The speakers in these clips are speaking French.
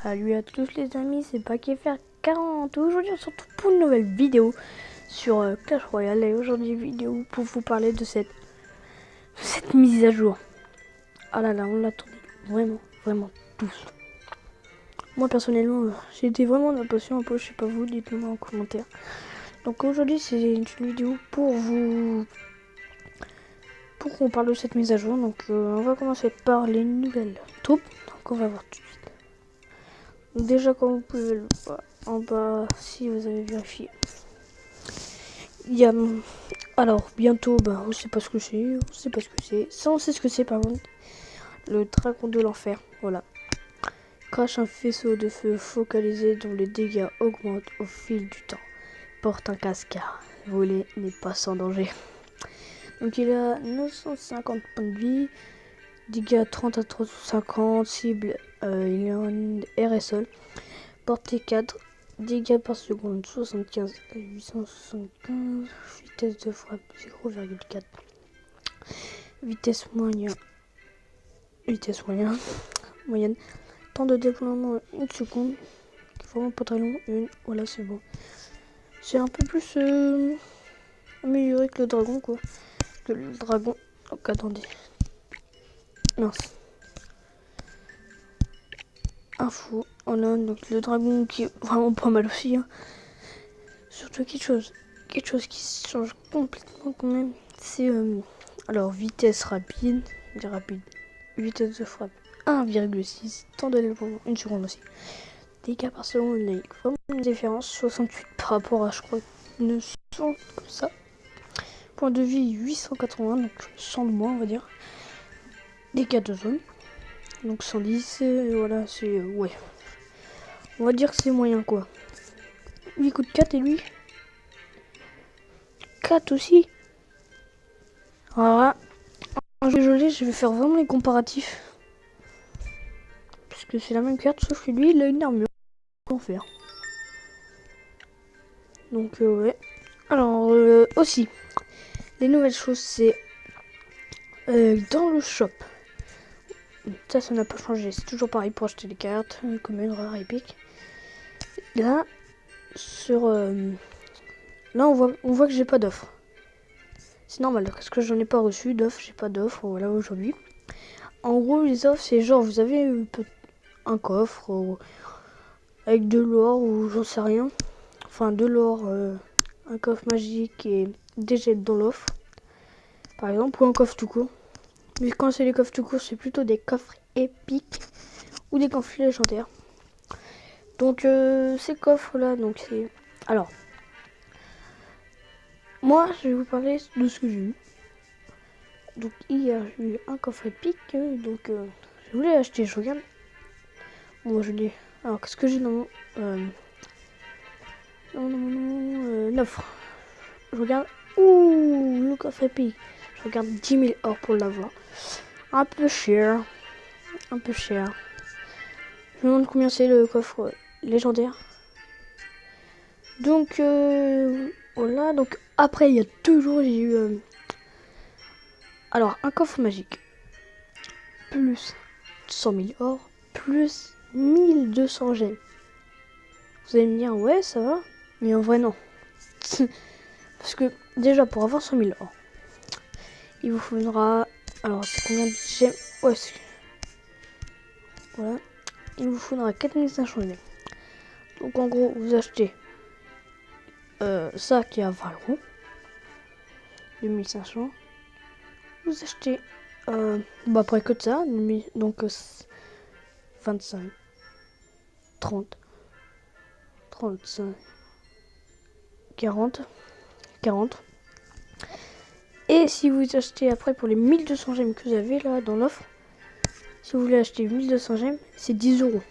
Salut à tous les amis, c'est Paquetfer40. Aujourd'hui on se retrouve pour une nouvelle vidéo sur Clash Royale. Et aujourd'hui vidéo pour vous parler de cette mise à jour. Ah là là, on l'attendait vraiment tous. Moi personnellement, j'ai été vraiment impatient un peu, je sais pas vous, dites-le moi en commentaire. Donc aujourd'hui c'est une vidéo pour qu'on parle de cette mise à jour. Donc on va commencer par les nouvelles troupes. Donc on va voir tout de suite. Donc déjà comme vous pouvez le voir en bas, si vous avez vérifié, il y a, alors bientôt, on sait pas ce que c'est, ça on sait ce que c'est par contre, le dragon de l'enfer, voilà. Crache un faisceau de feu focalisé dont les dégâts augmentent au fil du temps. Porte un casque car voler n'est pas sans danger. Donc il a 950 points de vie, dégâts 30 à 350, cible, il est en RSL, portée 4, dégâts par seconde 75 à 875, vitesse de frappe 0,4, vitesse moyenne, temps de déploiement 1 seconde, vraiment pas très long, voilà c'est bon. C'est un peu plus amélioré que le dragon quoi. Donc attendez. Mince. Info, voilà, donc le dragon qui est vraiment pas mal aussi. Hein. Surtout quelque chose qui change complètement quand même. C'est alors vitesse rapide, vitesse de frappe 1,6, temps de déploiement 1 seconde aussi. Dégâts par seconde, il y a vraiment une différence, 68 par rapport à je crois 900 comme ça. Point de vie 880, donc 100 de moins on va dire. Dégâts de zone, donc 110, et voilà c'est ouais. On va dire que c'est moyen quoi. Lui coûte 4 et lui 4 aussi. Alors là, je vais faire vraiment les comparatifs. Parce que c'est la même carte, sauf que lui, il a une armure. Comment faire? Donc, ouais. Alors, aussi, les nouvelles choses, c'est dans le shop. Ça n'a pas changé. C'est toujours pareil pour acheter les cartes, communes, rares, épiques. Là, là, on voit que j'ai pas d'offre. C'est normal, parce que j'en ai pas reçu d'offre. J'ai pas d'offre, voilà, aujourd'hui. En gros, les offres, c'est genre, vous avez un coffre avec de l'or ou j'en sais rien. Enfin, de l'or, un coffre magique et des jets dans l'offre. Par exemple, ou un coffre tout court. Mais quand c'est les coffres tout court, c'est plutôt des coffres épiques ou des coffres légendaires. Donc, ces coffres-là, donc c'est... Alors, moi, je vais vous parler de ce que j'ai eu. Donc, hier, j'ai eu un coffre épique. Donc, je voulais l'acheter, je regarde. Bon, je l'ai. Alors, qu'est-ce que j'ai dans mon offre? Je regarde. Ouh, le coffre épique. Je regarde 10 000 or pour l'avoir. Un peu cher. Je me demande combien c'est le coffre légendaire. Donc, voilà. Donc, après, il y a 2 jours, j'ai eu... alors, un coffre magique. Plus 100 000 or. Plus 1200 gemmes. Vous allez me dire, ouais, ça va. Mais en vrai, non. Parce que, déjà, pour avoir 100 000 or, il vous faudra... Alors, c'est combien de gemmes? Ouais, voilà. Il vous faudra 4500 gemmes. Donc, en gros, vous achetez ça qui est à 20 euros. 2500. Vous achetez... après que de ça. Donc, 25. 30. 35. 40. Et si vous achetez après pour les 1200 gemmes que vous avez là dans l'offre, si vous voulez acheter 1200 gemmes, c'est 10 euros.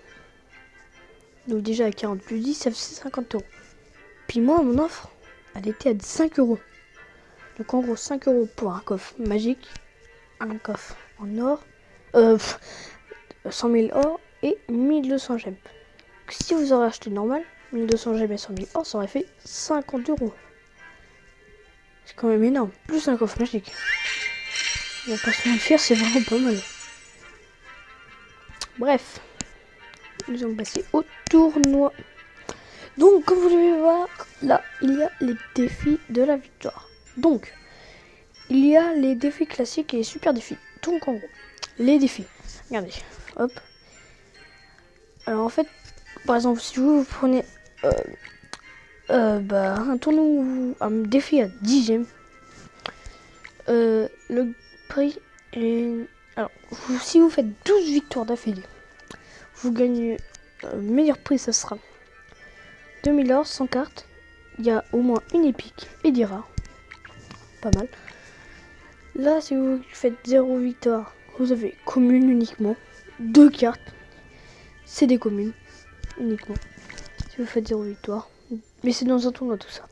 Donc déjà à 40 plus 10, ça fait 50 euros. Puis moi, mon offre, elle était à 5 euros. Donc en gros, 5 euros pour un coffre magique, un coffre en or, 100 000 or et 1200 gemmes. Donc, si vous aurez acheté normal, 1200 gemmes et 100 000 or, ça aurait fait 50 euros. C'est quand même énorme. Plus un coffre magique. On va pas se mentir, c'est vraiment pas mal. Bref. nous sommes passés au tournoi. Donc, comme vous pouvez voir, là, il y a les défis de la victoire. Donc, il y a les défis classiques et les super défis. Donc, en gros, les défis. Regardez, hop. Alors, en fait, par exemple, si vous prenez un tournoi, un défi à 10e, le prix est... Alors, si vous faites 12 victoires d'affilée, vous gagnez... le meilleur prix, ça sera 2000 or, 100 cartes. Il y a au moins une épique et 10 rares. Pas mal. Là, si vous faites 0 victoire, vous avez commune uniquement. 2 cartes. C'est des communes uniquement. Si vous faites 0 victoire. Mais c'est dans un tournoi tout ça.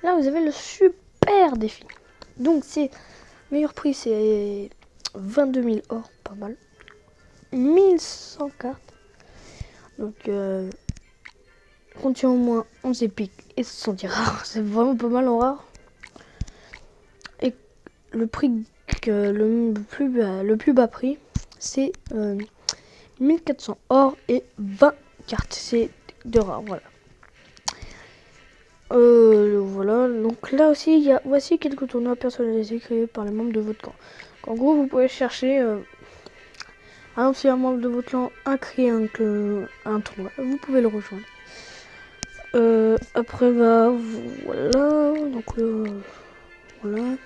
Là, vous avez le super défi. Donc, c'est meilleur prix, c'est 22 000 or. Pas mal. 1100 cartes. Donc, contient au moins 11 épiques et 70 rares. C'est vraiment pas mal en rare. Et le prix, le plus bas prix, c'est 1400 or et 20 cartes. C'est de rares, voilà. Voilà, donc là aussi, voici quelques tournois personnalisés créés par les membres de votre clan. En gros, vous pouvez chercher, par exemple, si un membre de votre clan a créé un tournoi, vous pouvez le rejoindre. Après, voilà, donc voilà.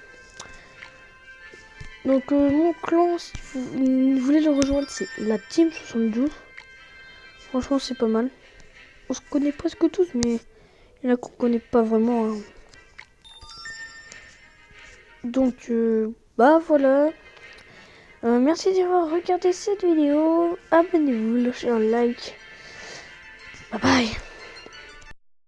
Donc mon clan, si vous voulez le rejoindre, c'est la Team 72. Franchement, c'est pas mal. On se connaît presque tous, mais il y en a qu'on connaît pas vraiment. Hein. Donc, voilà. Merci d'avoir regardé cette vidéo. Abonnez-vous, lâchez un like. Bye bye.